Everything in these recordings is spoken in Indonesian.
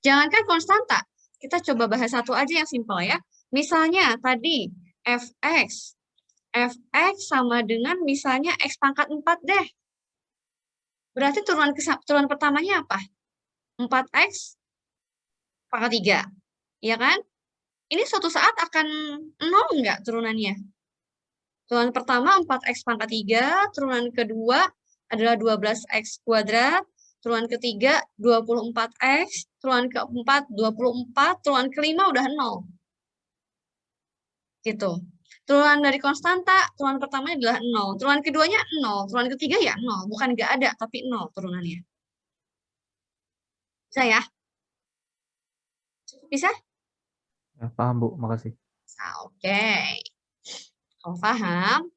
Jangankan konstanta, kita coba bahas satu aja yang simpel ya. Misalnya tadi fx. Fx sama dengan misalnya x pangkat 4 deh. Berarti turunan pertamanya apa? 4x pangkat 3. Ya kan? Ini suatu saat akan 0 enggak turunannya? Turunan pertama 4x pangkat 3, turunan kedua adalah 12x kuadrat, turunan ketiga 24x, turunan keempat 24, turunan kelima udah 0. Gitu. Turunan dari konstanta, turunan pertamanya adalah 0, turunan keduanya 0, turunan ketiga ya 0, bukan nggak ada, tapi 0 turunannya. Bisa ya? Bisa? Ya, paham Bu, makasih. Oke. Kalau paham,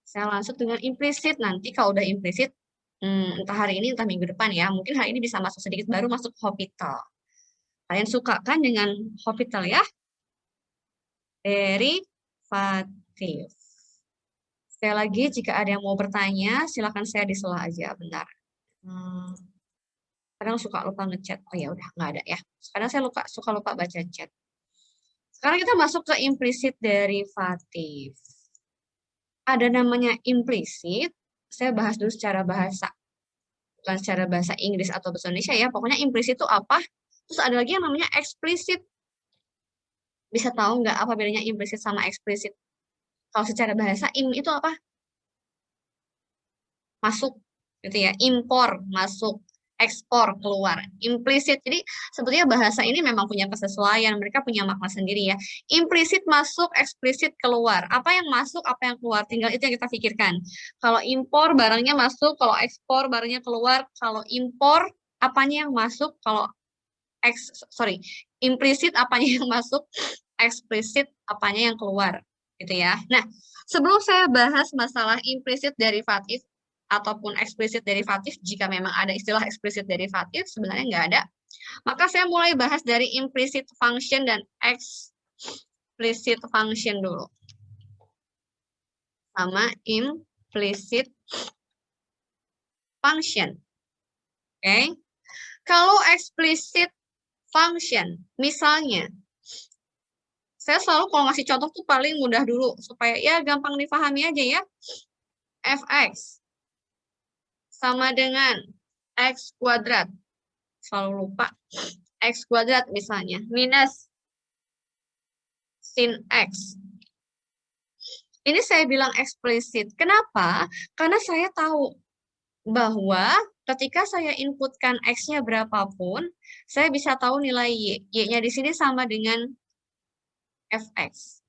saya langsung dengan implisit. Nanti kalau udah implisit, entah hari ini, entah minggu depan ya. Mungkin hari ini bisa masuk sedikit, baru masuk Hospital. Kalian suka kan dengan Hospital ya? Derivatif. Sekali lagi, jika ada yang mau bertanya, silakan saya di sela aja, bentar. Kadang suka lupa ngechat. Oh ya udah, nggak ada ya. Kadang saya suka lupa baca chat. Sekarang kita masuk ke implisit derivatif. Ada namanya implisit. Saya bahas dulu secara bahasa. Bukan secara bahasa Inggris atau bahasa Indonesia ya. Pokoknya implisit itu apa? Terus ada lagi yang namanya eksplisit. Bisa tahu nggak apa bedanya implisit sama eksplisit? Kalau secara bahasa, itu apa? Masuk, gitu ya. Impor, masuk. Ekspor, keluar. Implisit. Jadi sebetulnya bahasa ini memang punya kesesuaian. Mereka punya makna sendiri ya. Implisit masuk, eksplisit keluar. Apa yang masuk, apa yang keluar. Tinggal itu yang kita pikirkan. Kalau impor, barangnya masuk. Kalau ekspor, barangnya keluar. Kalau impor, apanya yang masuk. Kalau implisit apanya yang masuk, eksplisit apanya yang keluar, gitu ya. Nah, sebelum saya bahas masalah implisit derivatif ataupun eksplisit derivatif, jika memang ada istilah eksplisit derivatif, sebenarnya nggak ada, maka saya mulai bahas dari implicit function dan explicit function dulu. Sama implicit function. Oke. Kalau explicit function, misalnya, saya selalu kalau ngasih contoh tuh paling mudah dulu, supaya ya gampang dipahami aja ya. Fx sama dengan x kuadrat. Selalu lupa. X kuadrat misalnya. Minus sin x. Ini saya bilang eksplisit. Kenapa? Karena saya tahu bahwa ketika saya inputkan x-nya berapapun, saya bisa tahu nilai y. Y-nya di sini sama dengan fx.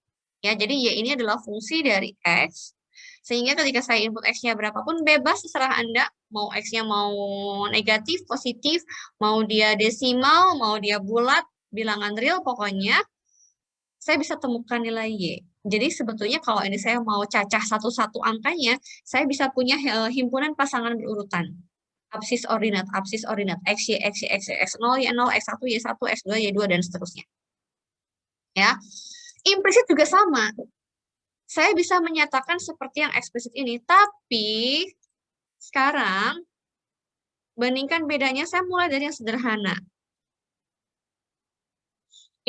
Ya, jadi y ini adalah fungsi dari x. Sehingga ketika saya input x-nya berapapun, bebas terserah Anda. Mau x-nya mau negatif, positif, mau dia desimal, mau dia bulat, bilangan real, pokoknya saya bisa temukan nilai y. Jadi sebetulnya kalau ini saya mau cacah satu-satu angkanya, saya bisa punya himpunan pasangan berurutan. Absis ordinat, x, y, x, y, x, y, x0, y0, x1, y1, x2, y2, dan seterusnya. Ya, implisit juga sama. Saya bisa menyatakan seperti yang eksplisit ini, tapi sekarang bandingkan bedanya, saya mulai dari yang sederhana.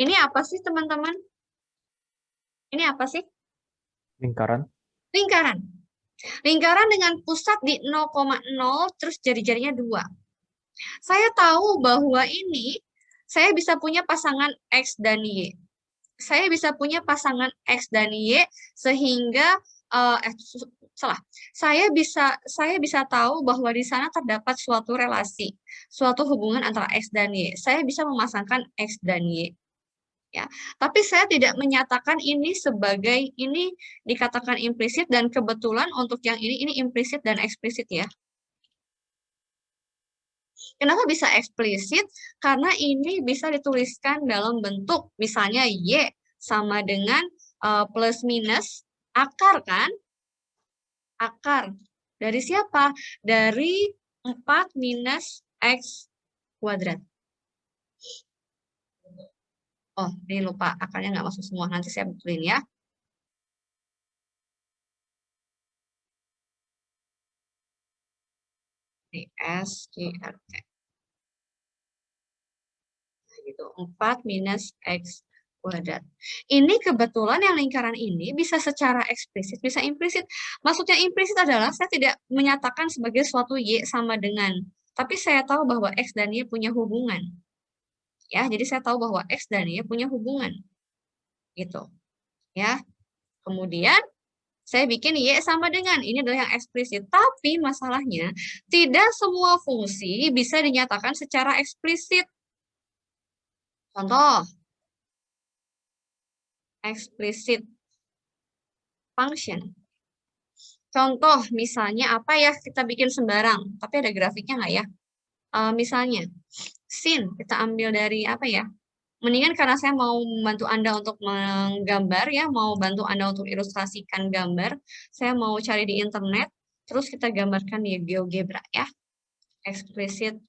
Ini apa sih teman-teman? Ini apa sih? Lingkaran. Lingkaran. Lingkaran dengan pusat di 0,0 terus jari-jarinya 2. Saya tahu bahwa ini saya bisa punya pasangan X dan Y. Saya bisa punya pasangan X dan Y sehingga salah. Saya bisa tahu bahwa di sana terdapat suatu relasi, suatu hubungan antara X dan Y. Saya bisa memasangkan X dan Y. Ya, tapi saya tidak menyatakan ini sebagai ini dikatakan implisit dan kebetulan untuk yang ini implisit dan eksplisit ya. Kenapa bisa eksplisit? Karena ini bisa dituliskan dalam bentuk misalnya Y sama dengan plus minus akar kan? Akar. Dari siapa? Dari 4 minus X kuadrat. Oh, ini lupa. Akarnya nggak masuk semua. Nanti saya betulin ya. Ini S, Q, R, T. Gitu. 4 minus X kuadrat. Ini kebetulan yang lingkaran ini bisa secara eksplisit, bisa implisit. Maksudnya implisit adalah saya tidak menyatakan sebagai suatu Y sama dengan, tapi saya tahu bahwa X dan Y punya hubungan. Ya, jadi saya tahu bahwa X dan Y punya hubungan. Gitu. Ya. Kemudian saya bikin Y sama dengan, ini adalah yang eksplisit. Tapi masalahnya, tidak semua fungsi bisa dinyatakan secara eksplisit. Contoh, explicit function. Contoh, misalnya apa ya, kita bikin sembarang, tapi ada grafiknya nggak ya? Misalnya, sin, kita ambil dari apa ya? Mendingan karena saya mau membantu Anda untuk menggambar ya, mau bantu Anda untuk ilustrasikan gambar, saya mau cari di internet, terus kita gambarkan di GeoGebra ya, explicit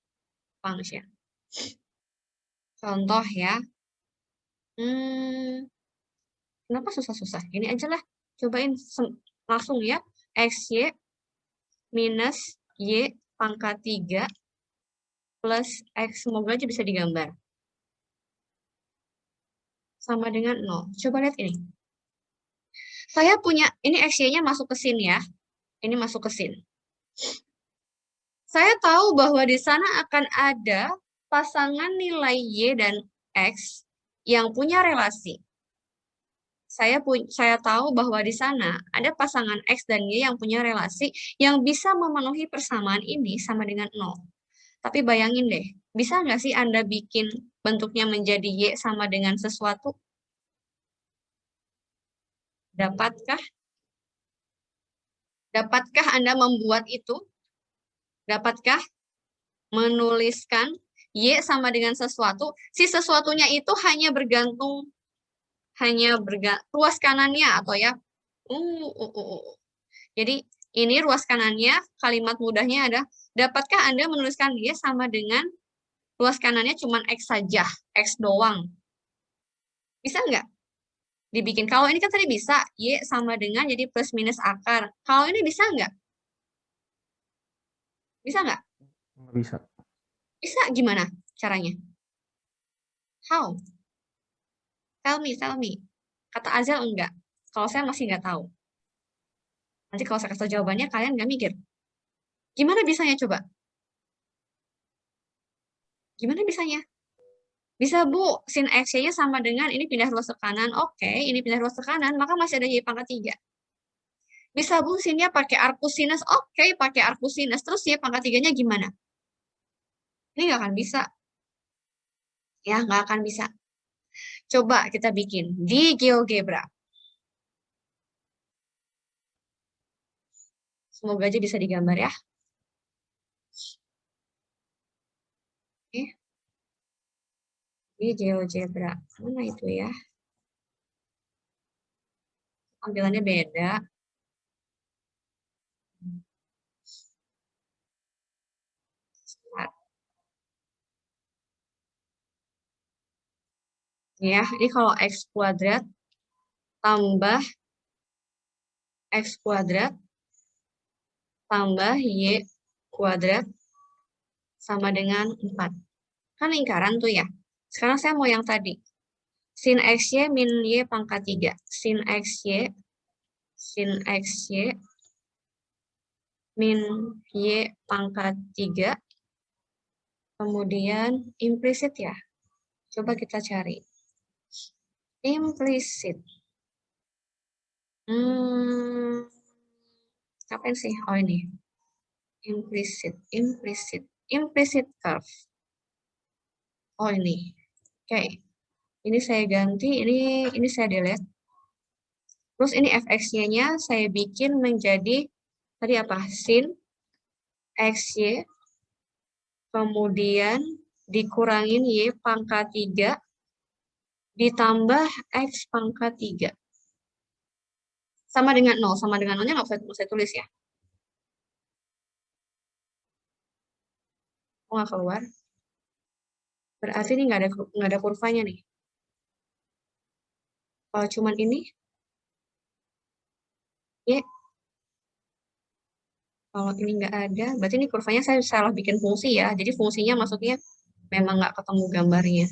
function. Contoh ya, kenapa susah-susah? Ini aja lah, cobain langsung ya, XY minus Y pangkat 3 plus X, semoga aja bisa digambar. Sama dengan 0. Coba lihat ini. Saya punya, ini XY-nya masuk ke sin ya. Ini masuk ke sin. Saya tahu bahwa di sana akan ada pasangan nilai Y dan X yang punya relasi. Saya tahu bahwa di sana ada pasangan X dan Y yang punya relasi yang bisa memenuhi persamaan ini sama dengan 0. Tapi bayangin deh, bisa nggak sih Anda bikin bentuknya menjadi Y sama dengan sesuatu? Dapatkah? Dapatkah Anda membuat itu? Dapatkah menuliskan Y sama dengan sesuatu? Si sesuatunya itu hanya bergantung, ruas kanannya atau ya. Jadi ini ruas kanannya, kalimat mudahnya ada, dapatkah Anda menuliskan Y sama dengan ruas kanannya cuma X saja, X doang? Bisa nggak dibikin? Kalau ini kan tadi bisa, Y sama dengan jadi plus minus akar. Kalau ini bisa nggak? Bisa nggak? Nggak bisa. Bisa gimana caranya? How? Tell me. Kata Azel enggak. Kalau saya masih nggak tahu. Nanti kalau saya kasih tahu jawabannya, kalian nggak mikir. Gimana bisanya coba? Gimana bisanya? Bisa Bu, sin X-nya sama dengan ini pindah ruas ke kanan. Oke, ini pindah ruas ke kanan, maka masih ada Y pangkat 3. Bisa Bu, sinnya pakai arcus sinus. Oke, pakai arcus sinus. Terus Y pangkat 3-nya gimana? Ini nggak akan bisa. Ya, nggak akan bisa. Coba kita bikin di GeoGebra. Semoga aja bisa digambar ya. Oke. Di GeoGebra. Mana itu ya? Tampilannya beda. Ya, ini kalau X kuadrat tambah X kuadrat tambah Y kuadrat sama dengan 4. Kan lingkaran tuh ya. Sekarang saya mau yang tadi. Sin XY min Y pangkat 3. Sin XY min Y pangkat 3. Kemudian implisit ya. Coba kita cari. Implisit. Kapan sih? Oh ini. Implicit curve. Oh ini. Oke. Ini saya ganti, ini saya delete. Terus ini fx-nya saya bikin menjadi tadi apa? Sin xy kemudian dikurangin y pangkat 3 ditambah x pangkat 3. Sama dengan 0. Sama dengan 0-nya nggak usah saya tulis ya. Oh, nggak keluar. Berarti ini nggak ada kurvanya nih. Kalau cuman ini, Y. Kalau ini nggak ada, berarti ini kurvanya saya salah bikin fungsi ya. Jadi fungsinya maksudnya memang nggak ketemu gambarnya.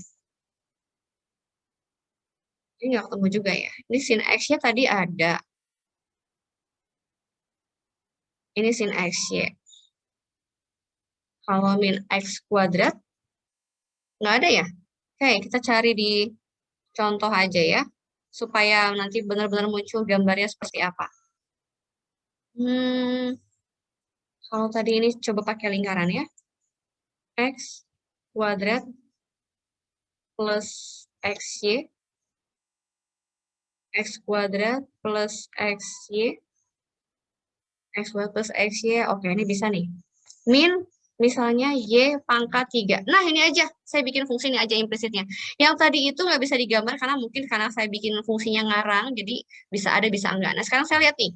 Ini nggak ketemu juga ya. Ini sin X-nya tadi ada. Ini sin X-Y. Kalau min X kuadrat, nggak ada ya? Oke, kita cari di contoh aja ya. Supaya nanti benar-benar muncul gambarnya seperti apa. Kalau tadi ini coba pakai lingkaran ya. X kuadrat plus XY. X kuadrat plus XY. X kuadrat plus XY. Oke, ini bisa nih. Min misalnya Y pangkat 3. Nah, ini aja. Saya bikin fungsi ini aja implisitnya. Yang tadi itu nggak bisa digambar karena mungkin karena saya bikin fungsinya ngarang, jadi bisa ada, bisa enggak. Nah, sekarang saya lihat nih.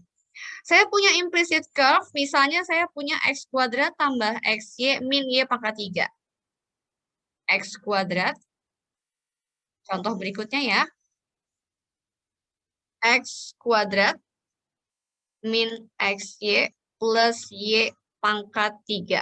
Saya punya implicit curve, misalnya saya punya X kuadrat tambah XY min Y pangkat 3. X kuadrat. Contoh berikutnya ya. X kuadrat min XY plus Y pangkat 3.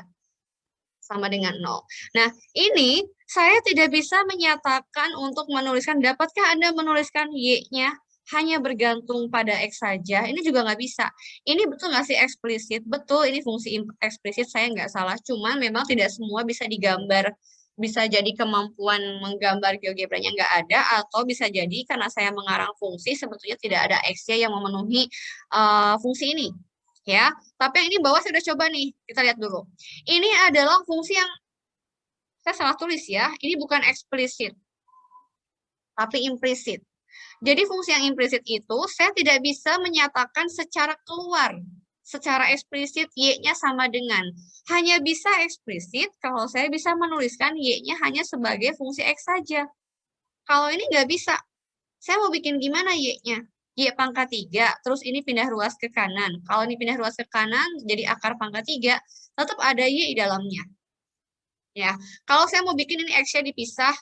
Sama dengan 0. Nah, ini saya tidak bisa menyatakan untuk menuliskan, dapatkah Anda menuliskan Y-nya hanya bergantung pada X saja? Ini juga nggak bisa. Ini betul nggak sih eksplisit? Betul, ini fungsi eksplisit, saya nggak salah. Cuman memang tidak semua bisa digambar. Bisa jadi kemampuan menggambar GeoGebra-nya nggak ada, atau bisa jadi karena saya mengarang fungsi, sebetulnya tidak ada X-nya yang memenuhi fungsi ini. Ya, tapi yang ini bawah saya udah coba nih, kita lihat dulu. Ini adalah fungsi yang saya salah tulis ya, ini bukan eksplisit, tapi implisit. Jadi fungsi yang implisit itu saya tidak bisa menyatakan secara keluar, secara eksplisit Y-nya sama dengan. Hanya bisa eksplisit kalau saya bisa menuliskan Y-nya hanya sebagai fungsi X saja. Kalau ini nggak bisa, saya mau bikin gimana Y-nya? Y pangkat 3, terus ini pindah ruas ke kanan. Kalau ini pindah ruas ke kanan, jadi akar pangkat 3, tetap ada Y di dalamnya. Ya, kalau saya mau bikin ini X-nya dipisah,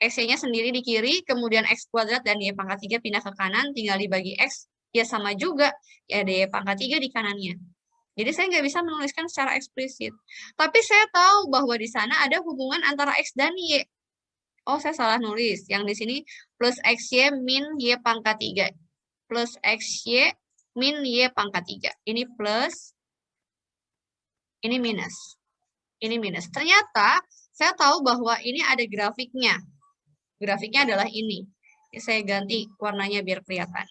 X-nya sendiri di kiri, kemudian X kuadrat dan Y pangkat 3 pindah ke kanan, tinggal dibagi X, ya sama juga, ya ada Y pangkat 3 di kanannya. Jadi saya nggak bisa menuliskan secara eksplisit. Tapi saya tahu bahwa di sana ada hubungan antara X dan Y. Oh, saya salah nulis. Yang di sini plus XY min Y pangkat 3. Plus XY min Y pangkat 3. Ini plus, ini minus. Ini minus. Ternyata saya tahu bahwa ini ada grafiknya. Grafiknya adalah ini. Saya ganti warnanya biar kelihatan.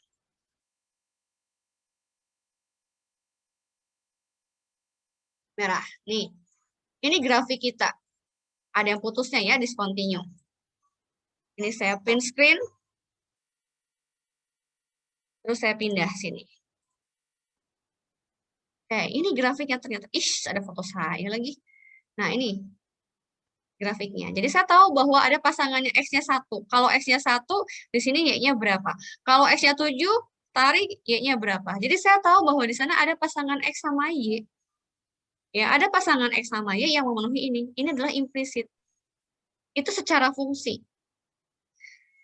Merah. Nih. Ini grafik kita. Ada yang putusnya ya, discontinue. Ini saya print screen. Terus saya pindah sini. Ini grafiknya ternyata. Ada foto saya lagi. Nah, ini grafiknya. Jadi saya tahu bahwa ada pasangannya X-nya 1. Kalau X-nya 1, di sini Y-nya berapa. Kalau X-nya 7, tarik Y-nya berapa. Jadi saya tahu bahwa di sana ada pasangan X sama Y. Ya, ada pasangan X sama Y yang memenuhi ini. Ini adalah implisit. Itu secara fungsi.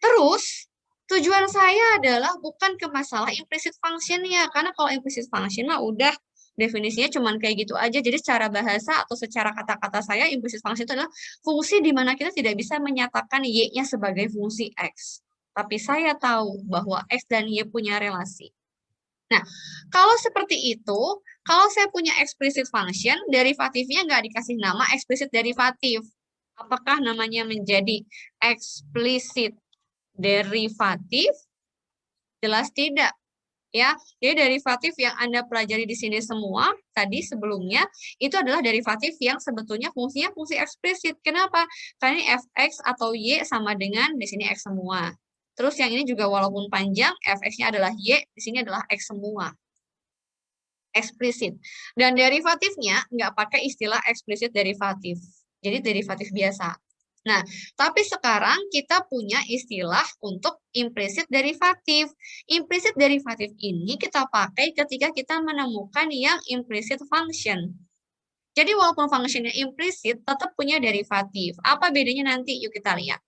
Terus, tujuan saya adalah bukan ke masalah implicit function-nya. Karena kalau implicit function mah udah definisinya cuman kayak gitu aja. Jadi secara bahasa atau secara kata-kata saya, implicit function itu adalah fungsi di mana kita tidak bisa menyatakan Y-nya sebagai fungsi X. Tapi saya tahu bahwa X dan Y punya relasi. Nah, kalau seperti itu, kalau saya punya explicit function, derivatifnya nggak dikasih nama explicit derivatif. Apakah namanya menjadi explicit derivatif? Jelas tidak. Ya, jadi derivatif yang Anda pelajari di sini semua tadi sebelumnya itu adalah derivatif yang sebetulnya fungsinya fungsi eksplisit. Kenapa? Karena ini fx atau y sama dengan di sini x semua. Terus yang ini juga walaupun panjang, fx-nya adalah y, di sini adalah x semua. Eksplisit. Dan derivatifnya nggak pakai istilah eksplisit derivatif. Jadi derivatif biasa. Nah, tapi sekarang kita punya istilah untuk implisit derivatif. Implisit derivatif ini kita pakai ketika kita menemukan yang implicit function. Jadi walaupun functionnya implisit, tetap punya derivatif. Apa bedanya nanti? Yuk kita lihat.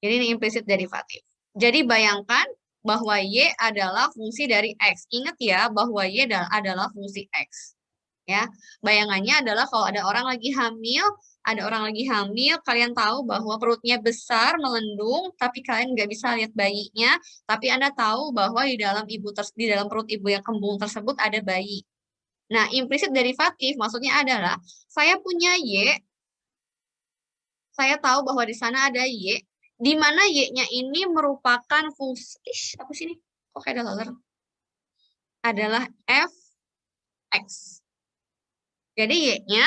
Jadi ini implicit derivatif. Jadi bayangkan bahwa Y adalah fungsi dari X. Ingat ya, bahwa Y adalah fungsi X. Ya, bayangannya adalah kalau ada orang lagi hamil, Ada orang lagi hamil, kalian tahu bahwa perutnya besar, melendung, tapi kalian nggak bisa lihat bayinya, tapi Anda tahu bahwa di dalam di dalam perut ibu yang kembung tersebut ada bayi. Nah, implisit derivatif maksudnya adalah saya punya Y, saya tahu bahwa di sana ada Y, di mana Y-nya ini merupakan fungsi, apa sih ini? Kok kayak ada laler? Adalah f(x). Jadi Y-nya,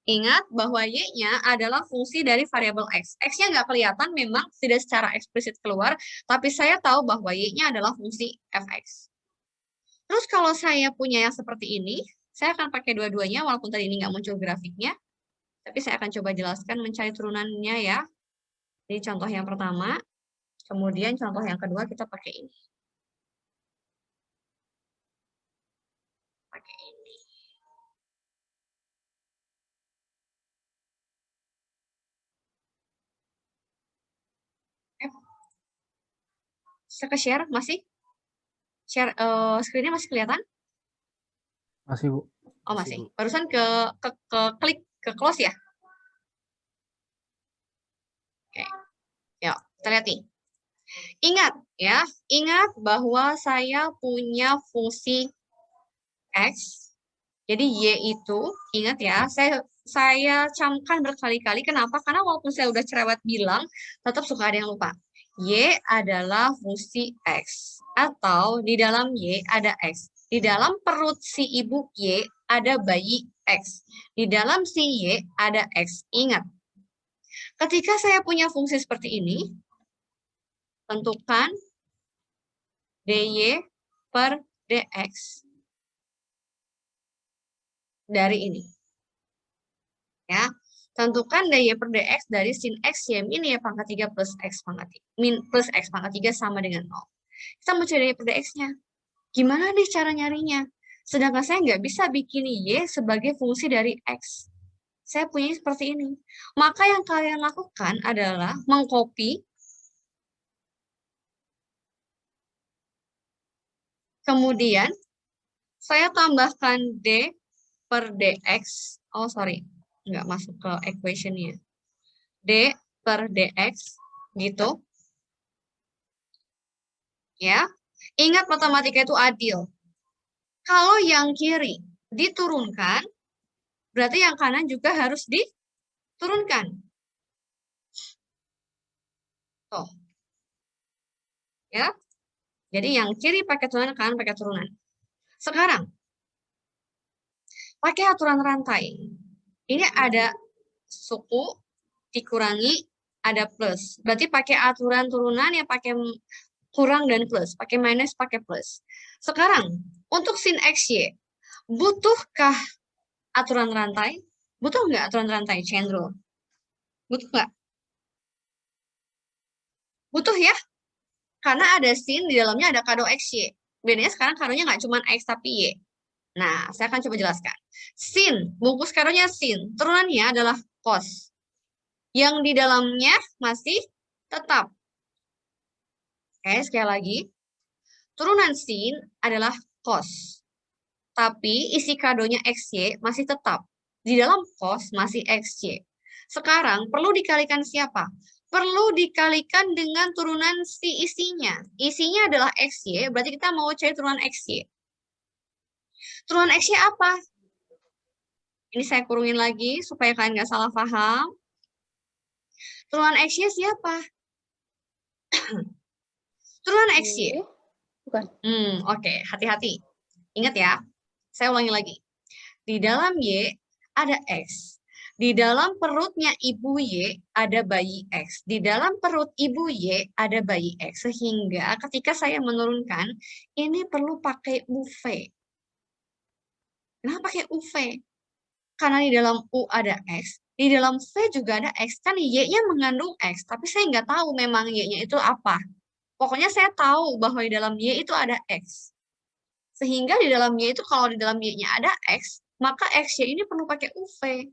ingat bahwa Y-nya adalah fungsi dari variabel X. X-nya nggak kelihatan, memang tidak secara eksplisit keluar, tapi saya tahu bahwa Y-nya adalah fungsi fx. Terus kalau saya punya yang seperti ini, saya akan pakai dua-duanya, walaupun tadi ini nggak muncul grafiknya, tapi saya akan coba jelaskan mencari turunannya ya. Ini contoh yang pertama, kemudian contoh yang kedua kita pakai ini. Pakai ini. Bisa ke share? Masih? Share screen-nya masih kelihatan? Masih, Bu. Oh, masih. Barusan ke klik ke close ya? Oke. Yuk, kita lihat nih. Ingat ya, ingat bahwa saya punya fungsi X. Jadi Y itu, ingat ya, saya camkan berkali-kali. Kenapa? Karena walaupun saya udah cerewet bilang, tetap suka ada yang lupa. Y adalah fungsi X. Atau di dalam Y ada X. Di dalam perut si ibu Y ada bayi X. Di dalam si Y ada X. Ingat, ketika saya punya fungsi seperti ini, tentukan dy per dx dari ini. Ya, tentukan dy per dx dari sin x y min y pangkat 3 plus x pangkat 3, plus x pangkat 3 sama dengan 0. Kita mau cari dy per dx-nya. Gimana nih cara nyarinya? Sedangkan saya nggak bisa bikin y sebagai fungsi dari x. Saya punya seperti ini. Maka yang kalian lakukan adalah mengcopy, kemudian saya tambahkan d per dx. Oh, sorry. Nggak masuk ke equation-nya. D per dx, gitu. Ya. Ingat matematika itu adil. Kalau yang kiri diturunkan, berarti yang kanan juga harus diturunkan. Tuh. Ya. Jadi yang kiri pakai turunan, kanan pakai turunan. Sekarang, pakai aturan rantai. Ini ada suku dikurangi ada plus. Berarti pakai aturan turunan yang pakai kurang dan plus. Pakai minus, pakai plus. Sekarang, untuk sin XY, butuhkah aturan rantai? Butuh nggak aturan rantai, chain rule? Butuh nggak? Butuh ya? Karena ada sin, di dalamnya ada kado XY. Bedanya sekarang kadonya nggak cuma X tapi Y. Nah, saya akan coba jelaskan. Sin, bungkus kadonya sin. Turunannya adalah cos. Yang di dalamnya masih tetap. Oke, sekali lagi. Turunan sin adalah cos. Tapi isi kadonya XY masih tetap. Di dalam cos masih XY. Sekarang perlu dikalikan siapa? Perlu dikalikan dengan turunan si isinya. Isinya adalah XY, berarti kita mau cari turunan XY. Turunan XY apa? Ini saya kurungin lagi supaya kalian nggak salah paham. Turunan XY siapa? Turunan XY. Bukan. Oke, hati-hati. Ingat ya, saya ulangi lagi. Di dalam Y ada X. Di dalam perutnya ibu Y ada bayi X. Di dalam perut ibu Y ada bayi X. Sehingga ketika saya menurunkan, ini perlu pakai UV. Kenapa pakai UV? Karena di dalam U ada X, di dalam V juga ada X. Kan Y-nya mengandung X, tapi saya nggak tahu memang Y-nya itu apa. Pokoknya saya tahu bahwa di dalam Y itu ada X. Sehingga di dalam Y itu kalau di dalam Y-nya ada X, maka X-Y ini perlu pakai UV.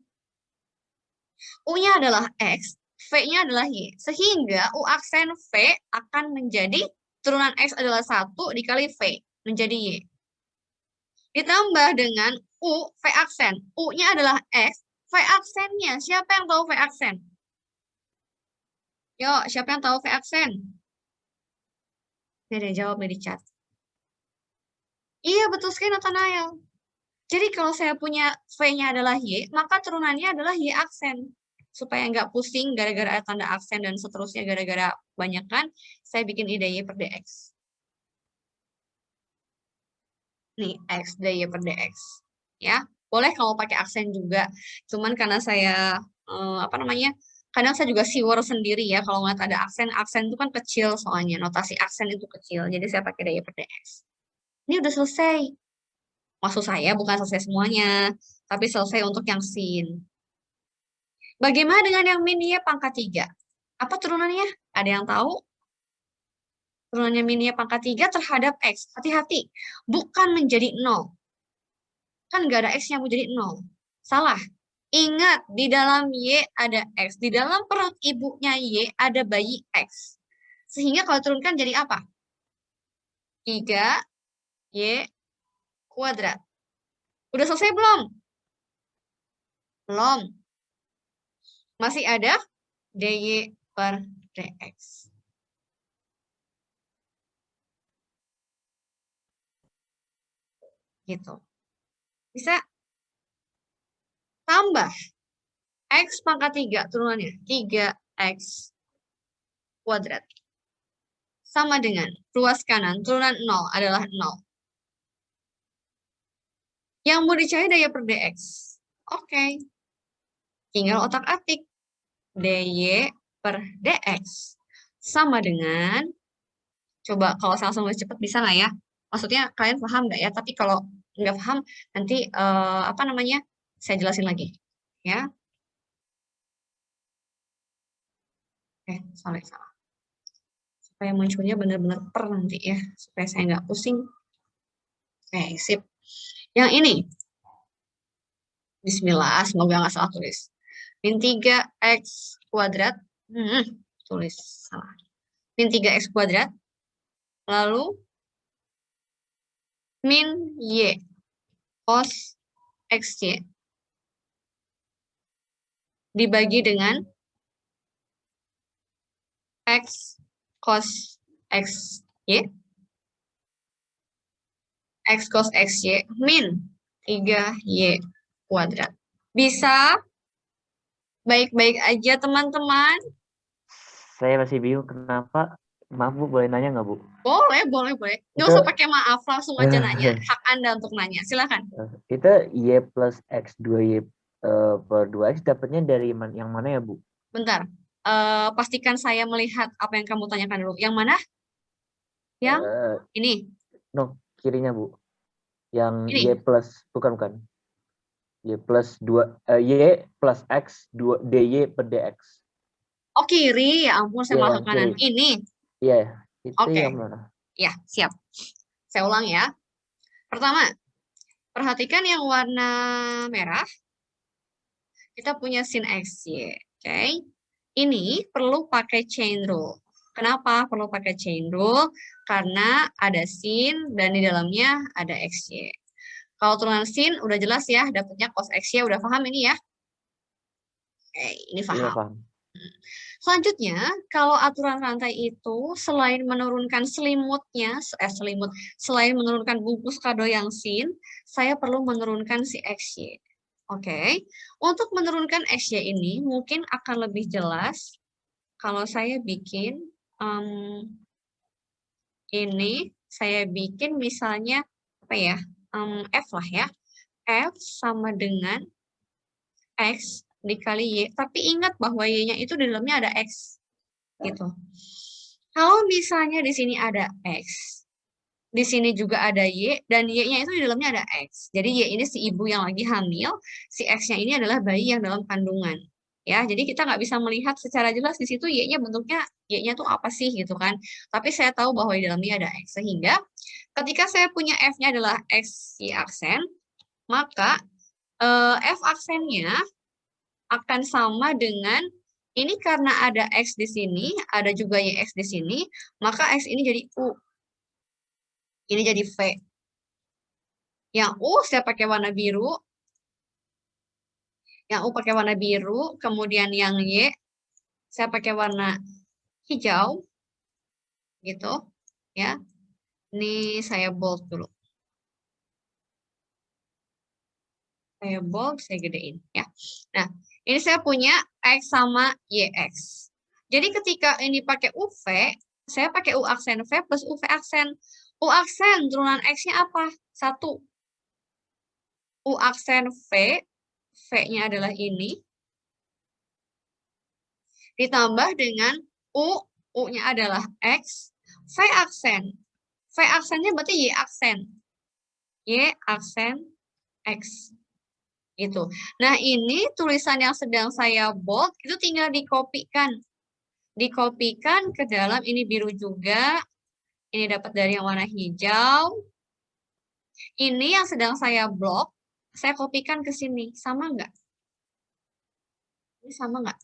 U-nya adalah X, V-nya adalah Y. Sehingga U aksen V akan menjadi turunan X adalah 1 dikali V, menjadi Y. Ditambah dengan U, V aksen. U-nya adalah X, V aksennya. Siapa yang tahu V aksen? Yuk, siapa yang tahu V aksen? Nih, jawab nih di chat. Iya, betul sekali Nathanael. Jadi kalau saya punya V-nya adalah Y, maka turunannya adalah Y aksen. Supaya nggak pusing gara-gara ada tanda aksen dan seterusnya gara-gara banyak kan, saya bikin I dy per dx. Nih, X dy per dx. Ya, boleh kalau pakai aksen juga. Cuman karena saya, apa namanya, kadang saya juga siwer sendiri ya, kalau nggak ada aksen, aksen itu kan kecil soalnya, notasi aksen itu kecil. Jadi saya pakai dy per dx. Ini udah selesai. Maksud saya bukan selesai semuanya, tapi selesai untuk yang sin. Bagaimana dengan yang min Y pangkat 3? Apa turunannya? Ada yang tahu? Turunannya min Y pangkat 3 terhadap X. Hati-hati, bukan menjadi 0. Kan nggak ada X yang menjadi 0. Salah. Ingat, di dalam Y ada X. Di dalam perut ibunya Y ada bayi X. Sehingga kalau turunkan jadi apa? 3Y kuadrat. Udah selesai belum? Belum. Masih ada dy per dx. Gitu. Bisa tambah X pangkat 3 turunannya. 3X kuadrat. Sama dengan ruas kanan turunan 0 adalah 0. Yang mau dicari dy per dx. Oke. Tinggal otak atik. Dy per dx. Sama dengan, coba kalau langsung lebih cepat bisa nggak ya? Maksudnya kalian paham nggak ya? Tapi kalau nggak paham, nanti apa namanya? Saya jelasin lagi. Ya. Salah. Supaya munculnya benar-benar per nanti ya. Supaya saya nggak pusing. Oke, sip. Yang ini. Bismillah, semoga nggak salah tulis. Min 3X kuadrat. Tulis salah. Min 3X kuadrat. Lalu min Y cos XY dibagi dengan X cos XY. X cos XY min 3Y kuadrat. Bisa? Baik-baik aja teman-teman? Saya masih bingung kenapa. Maaf Bu, boleh nanya nggak Bu? Boleh. Nggak usah pakai maaf, langsung aja nanya. Hak Anda untuk nanya, silakan. Itu Y plus X 2Y per 2X dapatnya dari yang mana ya Bu? Bentar, pastikan saya melihat apa yang kamu tanyakan dulu. Yang mana? Yang ini? No, kirinya Bu. Yang Ini? Y plus, bukan. Y plus 2, Y plus X 2 DY per DX. Oh kiri, ya ampun saya malah ke kanan. Kiri. Ini? Iya, itu Oke. yang mana? Ya, siap. Saya ulang ya. Pertama, perhatikan yang warna merah. Kita punya sin XY. Oke. Ini perlu pakai chain rule. Kenapa perlu pakai chain rule? Karena ada sin dan di dalamnya ada XY. Kalau turunan sin udah jelas ya, dapatnya cos XY. Udah paham ini ya? Oke, ini paham. Iya, paham. Selanjutnya, kalau aturan rantai itu selain menurunkan selain menurunkan bungkus kado yang sin, saya perlu menurunkan si XY. Oke, untuk menurunkan XY ini mungkin akan lebih jelas kalau saya bikin ini, saya bikin misalnya apa ya, F lah ya, F sama dengan X dikali Y, tapi ingat bahwa Y-nya itu di dalamnya ada X, gitu. Kalau misalnya di sini ada X, di sini juga ada Y, dan Y-nya itu di dalamnya ada X. Jadi Y ini si ibu yang lagi hamil, si X-nya ini adalah bayi yang dalam kandungan. Ya, jadi kita nggak bisa melihat secara jelas di situ Y-nya bentuknya, Y-nya tuh apa sih gitu kan. Tapi saya tahu bahwa di dalamnya ada X. Sehingga ketika saya punya F-nya adalah X, Y aksen, maka F aksennya akan sama dengan ini karena ada X di sini, ada juga YX di sini, maka X ini jadi U. Ini jadi V. Yang U saya pakai warna biru. Yang U pakai warna biru, kemudian yang Y saya pakai warna hijau, gitu ya. Ini saya bold dulu. Saya bold, saya gedein ya. Nah, ini saya punya X sama YX. Jadi ketika ini pakai UV, saya pakai U aksen V plus UV aksen. U aksen turunan X-nya apa? 1. U aksen V, V-nya adalah ini. Ditambah dengan U, U-nya adalah X, V aksen. V aksennya berarti Y aksen. Y aksen X. Gitu. Nah, ini tulisan yang sedang saya bold itu tinggal dikopikan. Dikopikan ke dalam, ini biru juga. Ini dapat dari yang warna hijau. Ini yang sedang saya block, saya kopikan ke sini. Sama nggak? Ini sama nggak?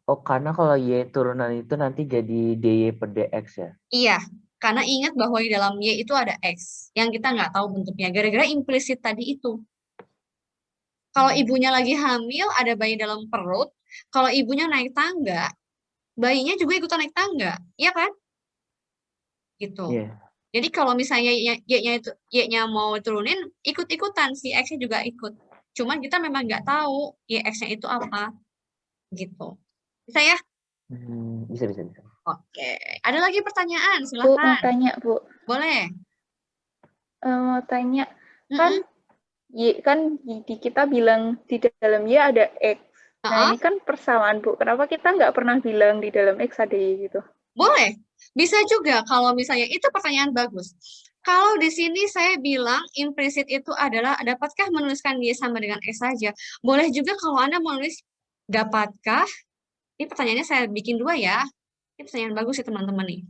Oh, karena kalau Y turunan itu nanti jadi DY per DX ya? Iya, karena ingat bahwa di dalam Y itu ada X. Yang kita nggak tahu bentuknya. Gara-gara implisit tadi itu. Kalau ibunya lagi hamil, ada bayi dalam perut. Kalau ibunya naik tangga, bayinya juga ikutan naik tangga. Iya kan? Gitu. Iya. Jadi kalau misalnya Y-nya mau turunin, ikut-ikutan. Si X-nya juga ikut. Cuman kita memang nggak tahu Y-X-nya itu apa. Gitu. Bisa ya? Bisa. Oke. Ada lagi pertanyaan? Bu, mau Silahkan. tanya, Bu. Boleh. Mau tanya, Mm-mm. kan kita bilang di dalam Y ada X. Nah, ini kan persamaan, Bu. Kenapa kita nggak pernah bilang di dalam X ada Y gitu? Boleh. Bisa juga kalau misalnya itu pertanyaan bagus. Kalau di sini saya bilang implisit itu adalah dapatkah menuliskan Y sama dengan X saja. Boleh juga kalau Anda menulis dapatkah, ini pertanyaannya saya bikin 2 ya. Ini pertanyaan bagus ya teman-teman nih.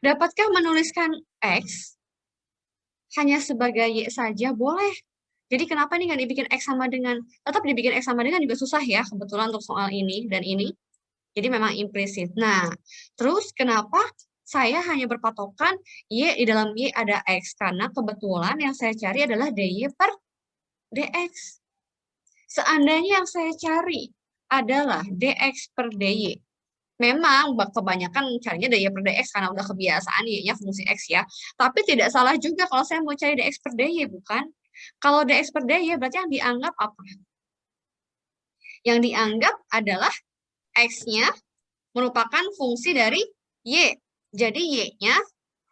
Dapatkah menuliskan X hanya sebagai Y saja? Boleh. Jadi kenapa nih nggak dibikin X sama dengan, tetap dibikin X sama dengan juga susah ya, kebetulan untuk soal ini dan ini. Jadi memang implisit. Nah, terus kenapa saya hanya berpatokan Y di dalam Y ada X? Karena kebetulan yang saya cari adalah DY per DX. Seandainya yang saya cari adalah DX per DY. Memang kebanyakan carinya DY per DX karena udah kebiasaan Y-nya fungsi X ya. Tapi tidak salah juga kalau saya mau cari DX per DY, bukan? Kalau DX per DY berarti yang dianggap apa? Yang dianggap adalah X-nya merupakan fungsi dari Y. Jadi Y-nya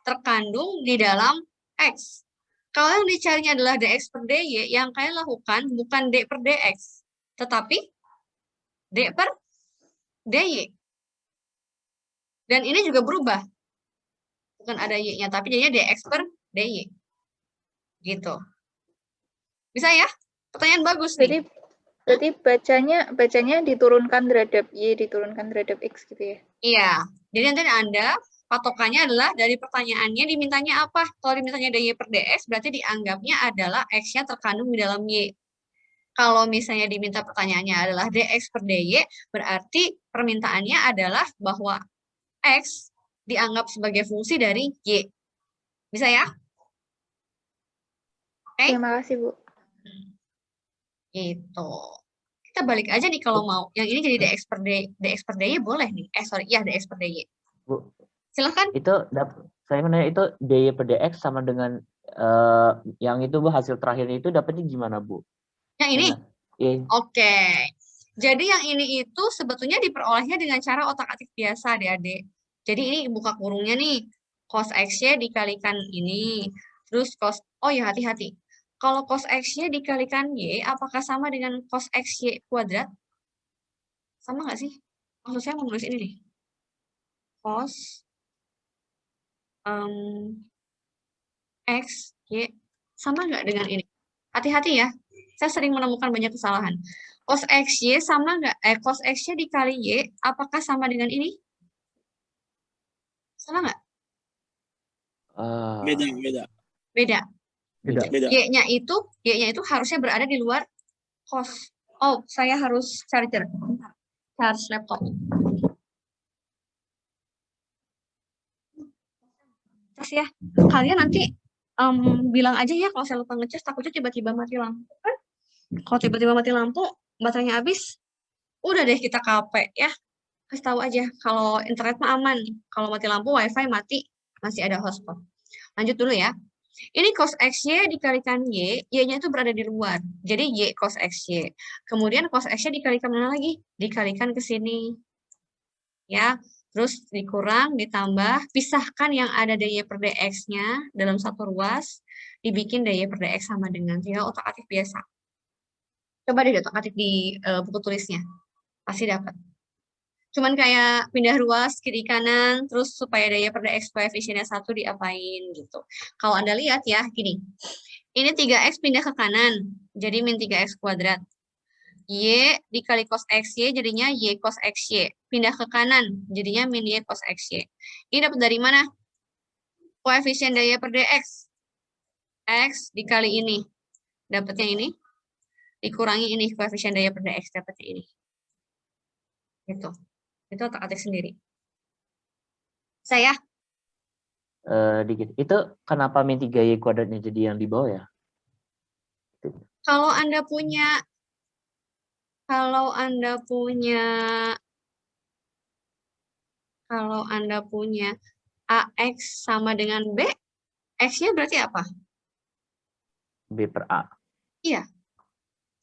terkandung di dalam X. Kalau yang dicarinya adalah DX per DY, yang kalian lakukan bukan D per DX, tetapi D per DY. Dan ini juga berubah. Bukan ada Y-nya, tapi jadinya DX per DY. Gitu. Bisa ya? Pertanyaan bagus nih. Berarti bacanya diturunkan terhadap Y, diturunkan terhadap X gitu ya? Iya. Jadi nanti Anda patokannya adalah dari pertanyaannya dimintanya apa? Kalau dimintanya DY per DX, berarti dianggapnya adalah X-nya terkandung di dalam Y. Kalau misalnya diminta pertanyaannya adalah DX per DY, berarti permintaannya adalah bahwa X dianggap sebagai fungsi dari Y. Bisa ya? Oke? Terima kasih, Bu. Gitu. Kita balik aja nih kalau mau. Yang ini jadi DX per DY boleh nih. Iya DX per DY. Bu, Silahkan. itu saya menanya itu DY per DX sama dengan yang itu Bu, hasil terakhir itu dapatnya gimana Bu? Yang ini? Iya. Oke. Jadi yang ini itu sebetulnya diperolehnya dengan cara otak-atik biasa, adik-adik. Jadi ini buka kurungnya nih. Cos X-nya dikalikan ini. Terus oh ya hati-hati. Kalau cos X-nya dikalikan Y, apakah sama dengan cos XY kuadrat? Sama nggak sih? Maksud saya mau nulis ini nih. Cos X, Y. Sama nggak dengan ini? Hati-hati ya. Saya sering menemukan banyak kesalahan. Cos XY sama nggak? Cos X-nya dikali Y, apakah sama dengan ini? Sama nggak? Beda. Y-nya itu harusnya berada di luar cos. Oh, saya harus charger. Charge laptop. Terus ya, kalian nanti bilang aja ya kalau saya lupa ngecas, takutnya tiba-tiba mati lampu. Kalau tiba-tiba mati lampu, baterainya habis, udah deh kita KP ya. Kasih tahu aja kalau internet mah aman. Kalau mati lampu, wifi mati, masih ada hotspot. Lanjut dulu ya. Ini cos XY dikalikan Y, Y-nya itu berada di luar. Jadi Y cos XY. Kemudian cos XY dikalikan mana lagi? Dikalikan ke sini. Ya, terus dikurang, ditambah, pisahkan yang ada DY per DX-nya dalam satu ruas, dibikin DY per DX sama dengan, tinggal otak-atik biasa. Coba deh otak-atik di buku tulisnya, pasti dapat. Cuman kayak pindah ruas kiri kanan, terus supaya daya per dx koefisiennya 1 diapain gitu. Kalau Anda lihat ya, gini. Ini 3x pindah ke kanan, jadi min 3x kuadrat. Y dikali cos XY jadinya Y cos XY. Pindah ke kanan, jadinya min Y cos XY. Ini dapat dari mana? Koefisien daya per dx. X dikali ini. Dapatnya ini. Dikurangi ini, koefisien daya per dx dapatnya ini. Gitu. Itu otak-atik sendiri. Saya? Dikit. Itu kenapa min 3Y kuadratnya jadi yang di bawah ya? Kalau Anda punya AX sama dengan B, X-nya berarti apa? B per A. Iya.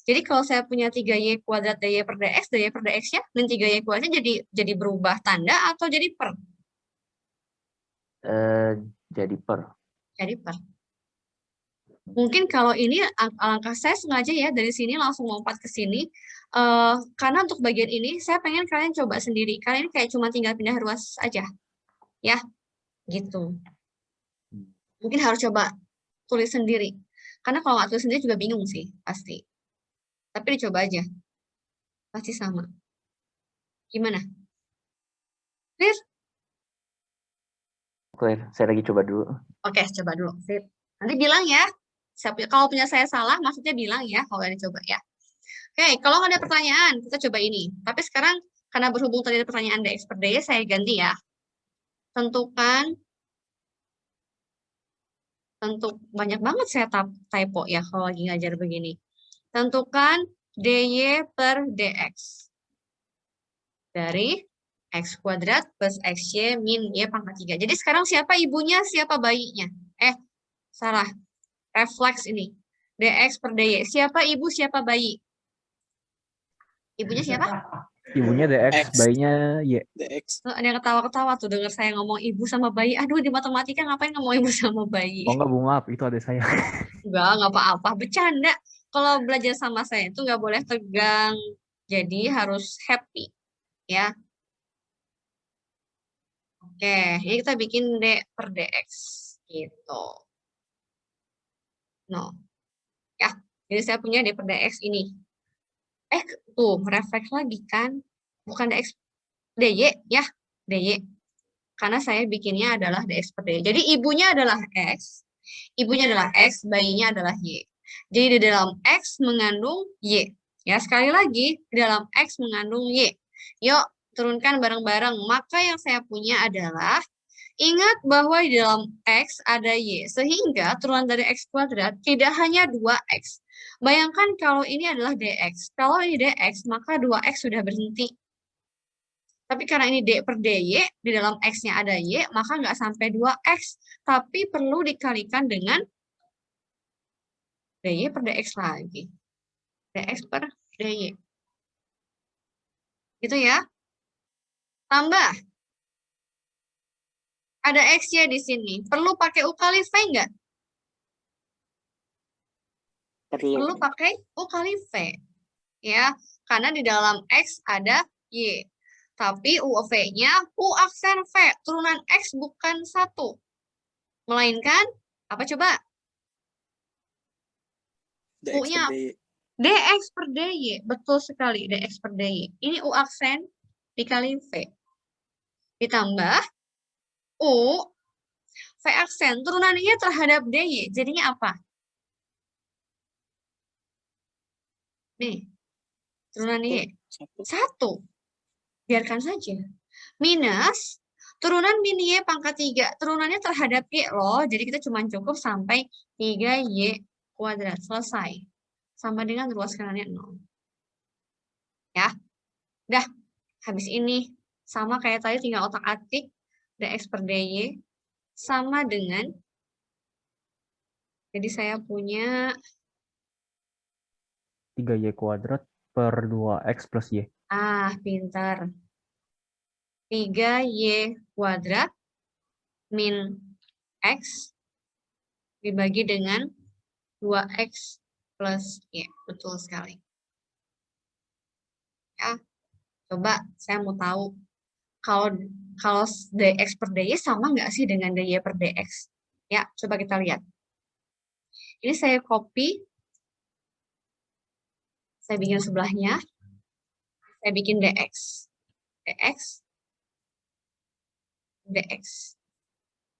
Jadi kalau saya punya 3Y kuadrat daya per dx-nya, min 3Y kuadratnya jadi berubah tanda atau jadi per? Jadi per. Jadi per. Mungkin kalau ini alangkah saya sengaja ya dari sini langsung lompat ke sini. Karena untuk bagian ini saya pengen kalian coba sendiri. Karena ini kayak cuma tinggal pindah ruas aja. Ya, gitu. Mungkin harus coba tulis sendiri. Karena kalau nggak tulis sendiri juga bingung sih, pasti. Tapi dicoba aja. Pasti sama. Gimana? Clear? Clear. Saya lagi coba dulu. Oke, coba dulu. Sip. Nanti bilang ya. Kalau punya saya salah, maksudnya bilang ya. Kalau ada coba ya. Oke, kalau nggak ada pertanyaan, kita coba ini. Tapi sekarang, karena berhubung tadi ada pertanyaan dx per dy, saya ganti ya. Tentukan. Banyak banget saya typo ya kalau lagi ngajar begini. Tentukan dy per dx. Dari x kuadrat plus xy min y pangkat 3. Jadi sekarang siapa ibunya, siapa bayinya? Salah. Refleks ini. dx per dy. Siapa ibu, siapa bayi? Ibunya siapa? Ibunya DX, X. bayinya Y. DX. Ada yang ketawa-ketawa tuh dengar saya ngomong ibu sama bayi. Aduh, di matematika ngapain ngomong ibu sama bayi? Oh enggak, Bu, maaf, itu ada saya. Enggak apa-apa. Bercanda. Kalau belajar sama saya itu nggak boleh tegang. Jadi harus happy. Ya. Oke, ini kita bikin D per DX. Gitu. No. Ya, jadi saya punya D per DX ini. Tuh, refleks lagi kan. Bukan DX, DY ya. DY. Karena saya bikinnya adalah DX per DY. Jadi ibunya adalah X. Ibunya adalah X, bayinya adalah Y. Jadi di dalam X mengandung Y. Ya, sekali lagi, di dalam X mengandung Y. Yuk, turunkan bareng-bareng. Maka yang saya punya adalah, ingat bahwa di dalam X ada Y. Sehingga turunan dari X kuadrat tidak hanya 2X. Bayangkan kalau ini adalah DX. Kalau ini DX, maka 2X sudah berhenti. Tapi karena ini D per DY, di dalam X-nya ada Y, maka nggak sampai 2X. Tapi perlu dikalikan dengan DY per DX lagi. DX per DY. Gitu ya. Tambah. Ada X-nya di sini. Perlu pakai ukali V nggak? Perlu pakai ukali V. Ya, karena di dalam X ada Y. Tapi UV-nya U aksen V. Turunan X bukan 1. Melainkan, apa coba? U-nya DX per DY. Betul sekali, DX per DY. Ini U aksen dikali V. Ditambah U, V aksen. Turunannya terhadap DY. Jadinya apa? Nih, turunan Y. 1. Biarkan saja. Minus turunan min Y pangkat 3. Turunannya terhadap Y loh. Jadi kita cuma cukup sampai 3Y kuadrat. Selesai. sama dengan ruas kanannya 0. Ya, udah. Habis ini, sama kayak tadi tinggal otak-atik, dx per dy sama dengan, jadi saya punya 3y kuadrat per 2x plus y. pintar. 3y kuadrat min x dibagi dengan 2x plus y. Betul sekali. Ya, coba saya mau tahu. Kalau dx per dy sama nggak sih dengan dy per dx? Ya, coba kita lihat. Ini saya copy. Saya bikin sebelahnya. Saya bikin dx. dx.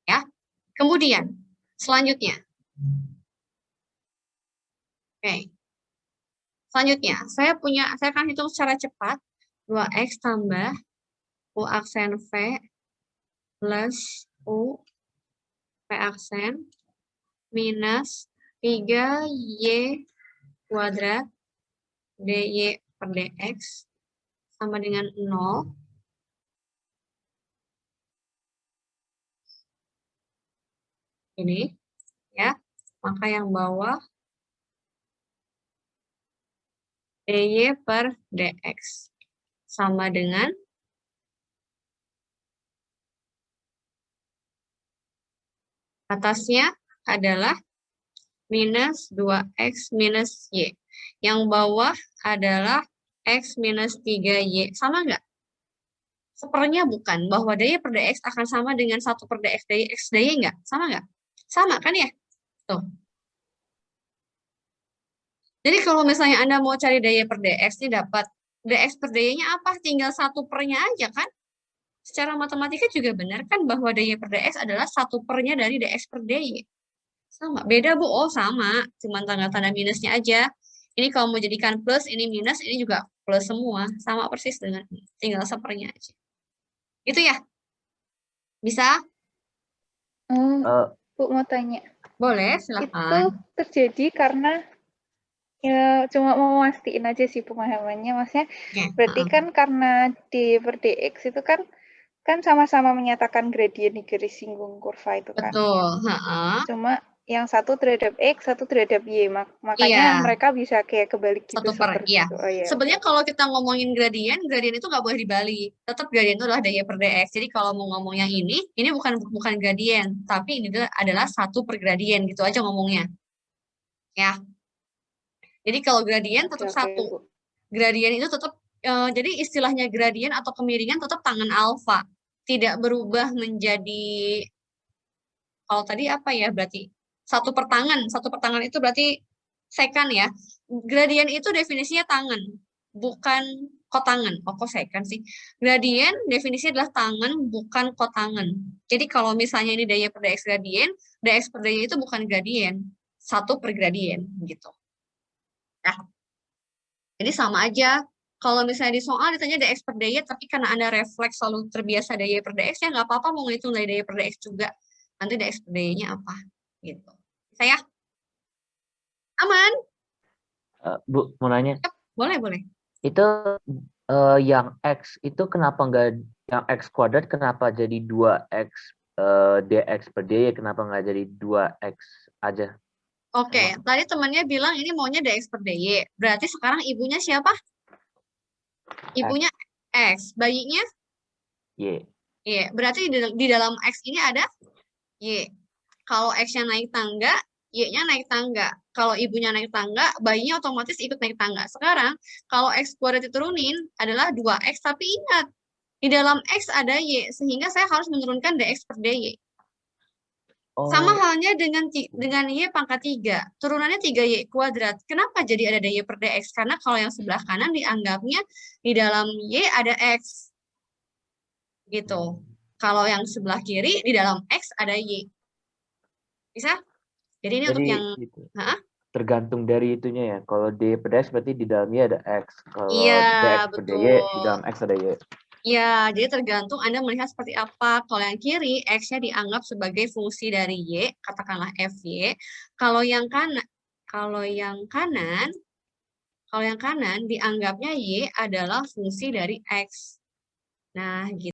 Ya. Kemudian, selanjutnya. Oke. Selanjutnya, saya akan hitung secara cepat. 2x tambah U aksen V plus U V aksen minus 3y kuadrat dy per dx sama dengan 0. Ini, ya. Maka yang bawah dy per dx sama dengan atasnya adalah minus 2x minus y. Yang bawah adalah x minus 3y. Sama nggak? Sepernya bukan. Bahwa dy per dx akan sama dengan 1 per dx dy nggak? Sama nggak? Sama kan ya? Tuh. Jadi kalau misalnya Anda mau cari dy per dx, ini dapat dx per dy-nya apa? Tinggal 1 pernya aja kan? Secara matematika juga benar kan bahwa dy per dx adalah 1 pernya dari dx per dy. Sama. Beda, Bu. Oh, sama. Cuma tanda minusnya aja. Ini kalau mau jadikan plus, ini minus, ini juga plus semua. Sama persis dengan ini. Tinggal sepernya aja. Itu ya? Bisa? Bu mau tanya. Boleh, silakan. Itu terjadi karena ya cuma mau mastiin aja sih pemahamannya. Maksudnya berarti kan karena dy per dx itu kan sama-sama menyatakan gradien di garis singgung kurva itu kan. Betul. Cuma yang satu terhadap x, satu terhadap y. Makanya mereka bisa kayak kebalik gitu. 1 per, iya. Gitu. Oh, iya. Sebenarnya kalau kita ngomongin gradien itu nggak boleh dibalik. Tetap gradien itu adalah dy per dx. Jadi kalau mau ngomong yang ini bukan gradien, tapi ini adalah 1 per gradien, gitu aja ngomongnya. Ya. Jadi kalau gradien tetap 1. Gradien itu tetap, jadi istilahnya gradien atau kemiringan tetap tangan alfa. Tidak berubah menjadi, kalau tadi apa ya berarti? 1 per tangan itu berarti sekan ya. Gradien itu definisinya tangan, bukan kotangan. Kok sekan sih? Gradien definisinya adalah tangan, bukan kotangan. Jadi kalau misalnya ini dy per dx gradien, dx per dy itu bukan gradien, 1 per gradien gitu. Nah, jadi sama aja. Kalau misalnya di soal ditanya dx per dy, tapi karena Anda refleks selalu terbiasa dy per dx, ya nggak apa-apa mau ngitung dari dy per dx juga. Nanti dx per dy-nya apa? Gitu. Saya aman? Bu, mau nanya? Boleh. Itu yang x itu kenapa nggak, yang x kuadrat kenapa jadi 2x dx per dy, kenapa nggak jadi 2x aja? Oke, tadi temannya bilang ini maunya dx per dy. Berarti sekarang ibunya siapa? Ibunya x. Bayinya? Y. Y. Berarti di dalam x ini ada y. Kalau x-nya naik tangga, y-nya naik tangga. Kalau ibunya naik tangga, bayinya otomatis ikut naik tangga. Sekarang, kalau x kuadrat diturunin adalah 2x, tapi ingat, di dalam x ada y, sehingga saya harus menurunkan dx per dy. Sama halnya dengan y pangkat 3. Turunannya 3y kuadrat. Kenapa jadi ada dy per dx? Karena kalau yang sebelah kanan dianggapnya di dalam y ada x. Gitu. Kalau yang sebelah kiri di dalam x ada y. Bisa? Jadi ini untuk yang gitu. Tergantung dari itunya ya. Kalau dy per dx berarti di dalamnya ada x. Kalau dx per dy di dalam x ada y. Ya, jadi tergantung Anda melihat seperti apa. Kalau yang kiri, x-nya dianggap sebagai fungsi dari y, katakanlah fy. Kalau yang kanan Kalau yang kanan dianggapnya Y adalah fungsi dari X. Nah, gitu.